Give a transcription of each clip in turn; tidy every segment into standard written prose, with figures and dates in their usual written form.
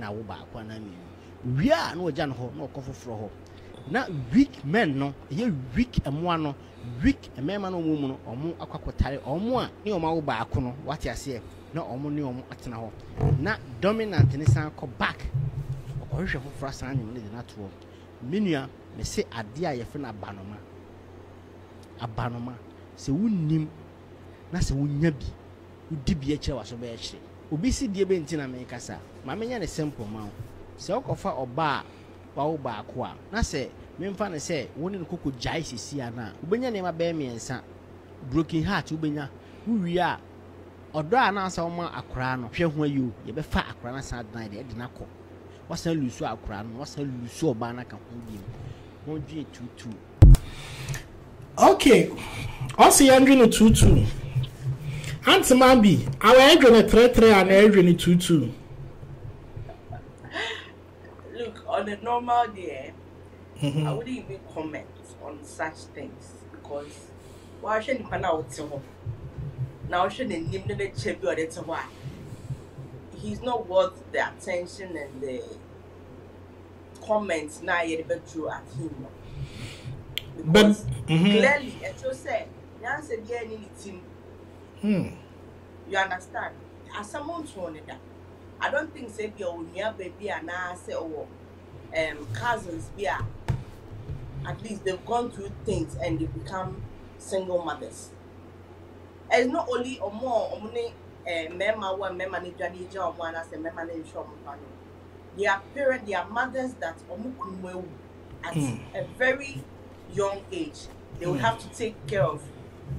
na wo ba kwa na mi wi a na oja no ho na okofoforo ho na weak men no ye weak emoa no weak emema no mu no omo akwakotare omo a ne omo wo ba ko no wate ase na omo ne omo atena ho na dominant ne san ko back okohwehwe foforo san nyem ne de na to menua me se ade a ye fe na abanoma se wunnim na se wunya bi udi bi eche waso be eche obi si die be ntina me kasa ma menya ne simple ma se okofa oba ba wo ba ko a na se memfa ne se woni ne koko jai sisi ana ubenya ne ma be miensa broken heart ubenya wuwi a odo a na asa wo ma akora no hwe ho ayo ye be fa akora na san dan de na ko wasan lusu akora no wasan lusu oba na ka ho bi mo dwe tutu. Okay, also Andrew no 22. Auntie Mambi, our Andrew no 33 and Andrew no 22. Look, on a normal day, I wouldn't even comment on such things because why should you find out so? Now should the name the chebi or the why? He's not worth the attention and the comments now yet be true at him. Because clearly, as you said, the answer there in team. You understand? As someone told that, I don't think say be your near baby and I say or cousins be at least they've gone through things and they become single mothers. It's not only or more or money member one member need job one as a member in shop. Their parents, their mothers that at a very young age, they will have to take care of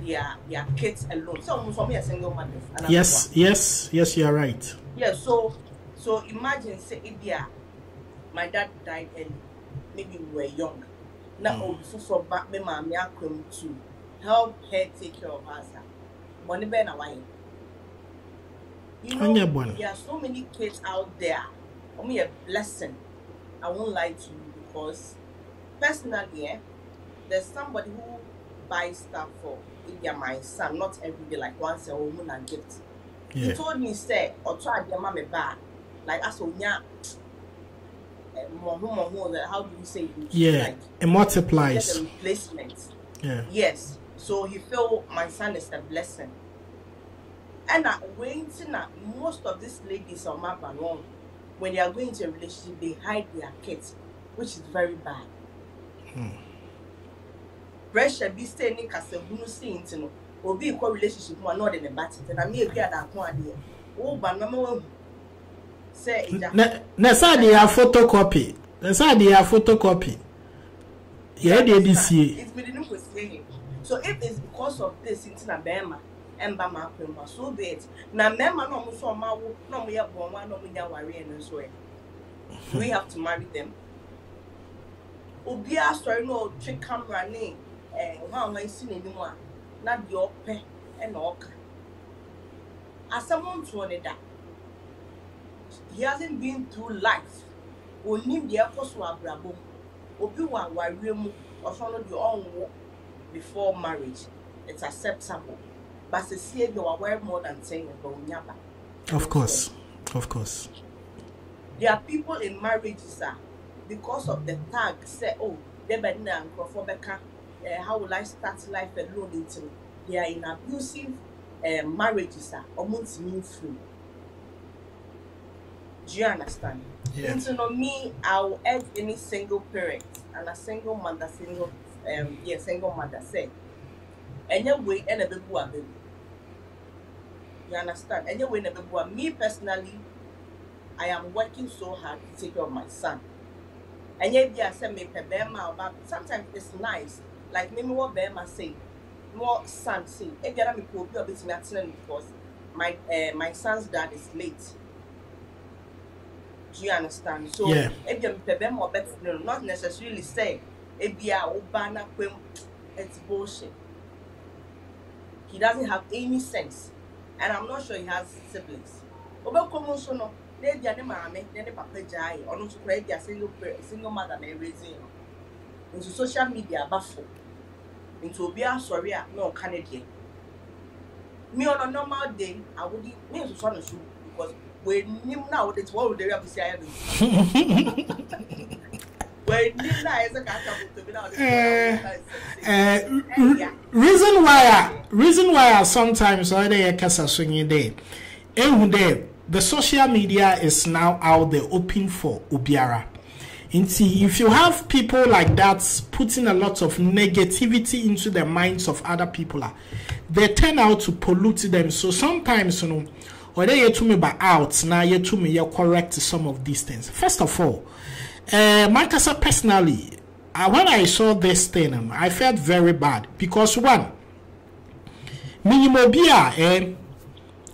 their kids alone. So for me, a single mother. Yes, you are right. Yeah, so imagine say if my dad died early, maybe we were young. Now for back me mommy come to help her take care of us. Money be na why. You know, there are so many kids out there. Only a blessing. I won't lie to you because personally, there's somebody who buys stuff for my son, not every day, like once a woman and gift. Yeah. He told me, say, or try to mommy back. Like, I saw, how do you say it? Yeah, like, it multiplies. A replacement. Yeah. Yes. So he felt my son is a blessing. And most of these ladies on my banon, when they are going into a relationship, they hide their kids, which is very bad. Pressure be staying in Casabunu seeing to know, or be a relationship more not in a battle. And I may be at that point here. Oh, but no say, Nasadi a photocopy. Nasadi a photocopy. Yeah, this year. It's been enough saying. So if it's because of this, it's not Bama and Bama, so be it. Now, Mema no so ma no me born one no me worry and so. Do we have to marry them? Obia story no trick camera name. How I seen anymore. Not your pet and oak. As someone told that he hasn't been through life. Only the apostle Abraham. Obi-Wan Wariemu or follow your own work before marriage. It's acceptable. But to see you are aware more than saying about Nyaba. Of course. There are people in marriages because of the tag say, oh, they better and how will I start life alone until they are in abusive marriages almost mean free. Do you understand? Yeah. And so me, I will urge any single parent and a single mother, single mother say, anyway, and a baby. You understand? Anyway, and a baby. Me personally, I am working so hard to take care of my son. And yet, I say me per Bema, but sometimes it's nice. Like maybe what Bema say, more son say. If you are me probably a bit natural because my son's dad is late. Do you understand? So if you per Bema better, not necessarily say if you are Obana, it's bullshit. He doesn't have any sense, and I'm not sure he has siblings. No. They are the mommy, then the papa jai, or not to create their single mother may raising into social media baffle. Into be a sorry, no Canadian. Me on a normal day, I would mean to son shoe because when you now it's what they have say when you now is a reason why sometimes I dey kasa swinging there. The social media is now out there open for Obiara. If you have people like that putting a lot of negativity into the minds of other people, they turn out to pollute them. So sometimes, you know, or they to me by out now, you to me you correct some of these things. First of all, Marcus personally, when I saw this thing, I felt very bad because one, Minimobia and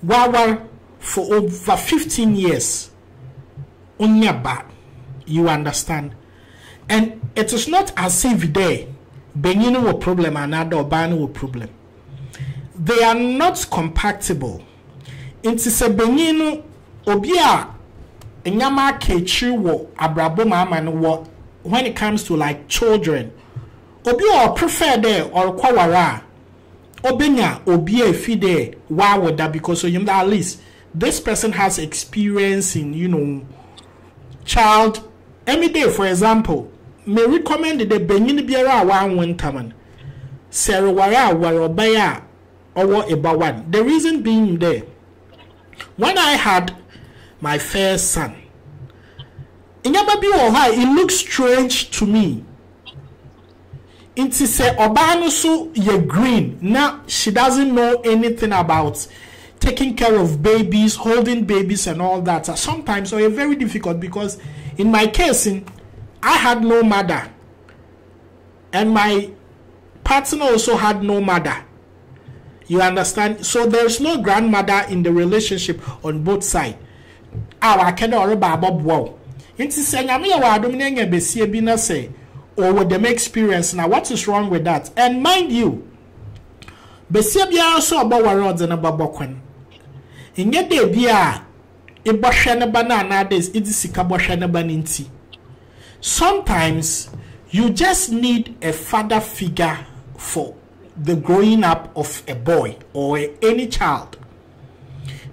Wawa for over 15 years, only bad. You understand? And it is not as if they Benino a problem and another Bano a problem. They are not compatible. It is a Benino Obia Nyama Kechi wo Abrabo Mama no when it comes to like children. Obia prefer there or Kwawara. Obenya Obia fide why would that because you at least this person has experience in, you know, child. Every day, for example, may recommend the Benin Biara 1 winter man. Sarah Wara Warobaya or about one. The reason being there, when I had my first son, in Yababi or it looks strange to me. Inti say Obanusu ye green. Now she doesn't know anything about taking care of babies, holding babies and all that. Sometimes are very difficult because in my case, I had no mother, and my partner also had no mother. You understand? So there's no grandmother in the relationship on both sides. I can already bob wow. Into saying, I'm here, I don't mean a say, or with them experience. Now, what is wrong with that? And mind you, Besibia also about rods and about Bokwen. In yet, they be sometimes you just need a father figure for the growing up of a boy or any child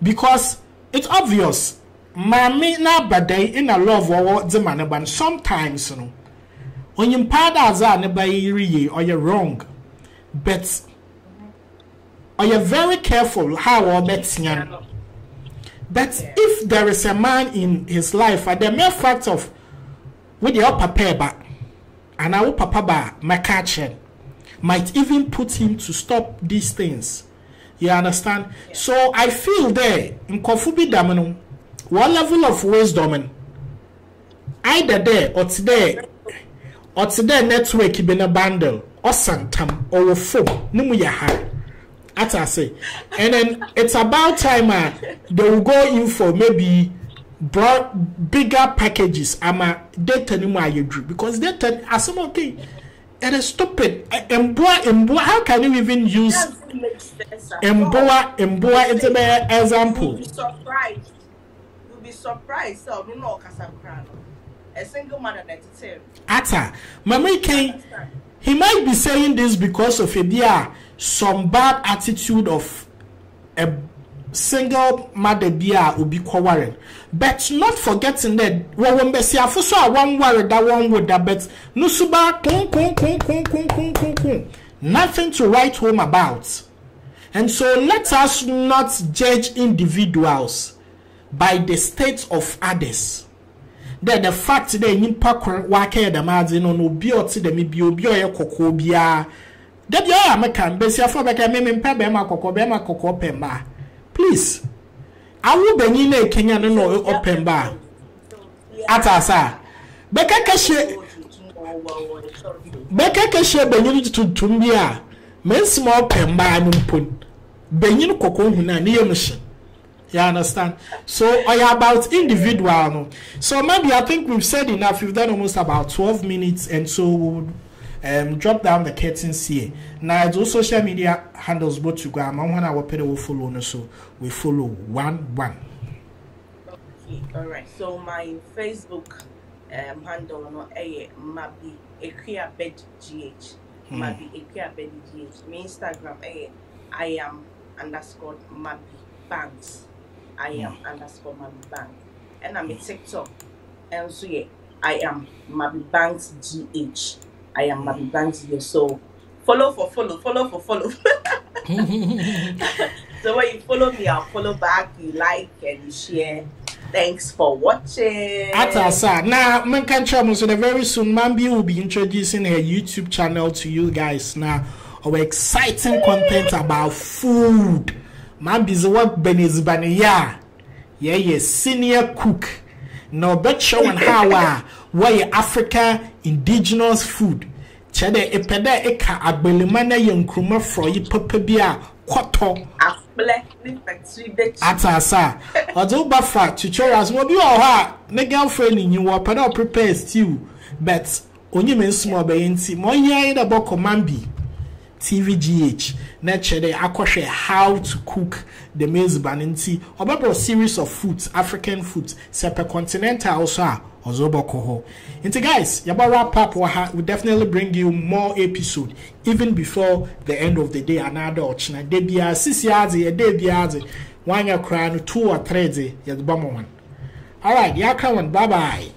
because it's obvious mommy na bade in a love or the man but sometimes you know when you as or you're wrong but are you very careful how or but if there is a man in his life, the mere fact of with your papa and our papa makachen might even put him to stop these things. You understand? Yeah. So I feel there in Kofubi Damino, what level of wisdom either there or today network been a bundle or santam or phone numuyaha. As I say, and then it's about time they will go in for maybe bigger packages. I'm a data you drew because data as some okay, it is stupid. How can you even use Emboa? It's an example. You'll be surprised. So no no a single mother that it's here. Ata, Mama King, he might be saying this because of a some bad attitude of a single mother beer will be quarreling, but not forgetting that when we see a one worry that one would that but no suba nothing to write home about. And so let us not judge individuals by the state of others. Then the fact that you pack work the margin on obi or to the maybe obi or kokobia. That you are American, but you for back a meme pebema koko pemba. Please, I will be in a Kenya no open bar. Atasa. Beka kashe benyu to tumbia. Men small pemba numpun. Benyu koko huna niyo mission. You understand? So I about individual. So maybe I think we've said enough. We've done almost about 12 minutes, and so we'll drop down the curtains here. Now those social media handles both to go. I'm one our people will follow, so we follow one. Okay, all right. So my Facebook handle no Mabi Equiabed GH. Mabi Equiabed GH. My Instagram I am _Mabi Banks. I am underscore Mabi Bank. And I'm a TikTok. And so yeah, I am Mabi Banks GH. I am Mabi Banks GH. So follow for follow. So when you follow me, I'll follow back. You like and you share. Thanks for watching. Atasa. Now, man can travel so very soon. Mambi will be introducing her YouTube channel to you guys now. Our exciting content about food. Mambi's work Benizbania. Yeah, senior cook. Now, bet show and how why Africa indigenous food. Chede epeda eka agbelemana yenkruma froyi pepebia kwato. Atasa. Odo bafa tutorials mo bi o ha ne girlfriend ni wo pada prepare stew but onye men small be nti mo yan da boko Mambi TVGH na chede akwhwe how to cook the maize bananti obabro series of foods, African foods, supercontinental also ozoboko ho. Into guys, yaba wrap up. We definitely bring you more episode even before the end of the day. Another ochna debia 6 years a day 1 year crown 2 or 3 day. All right, yeah, come on, bye bye.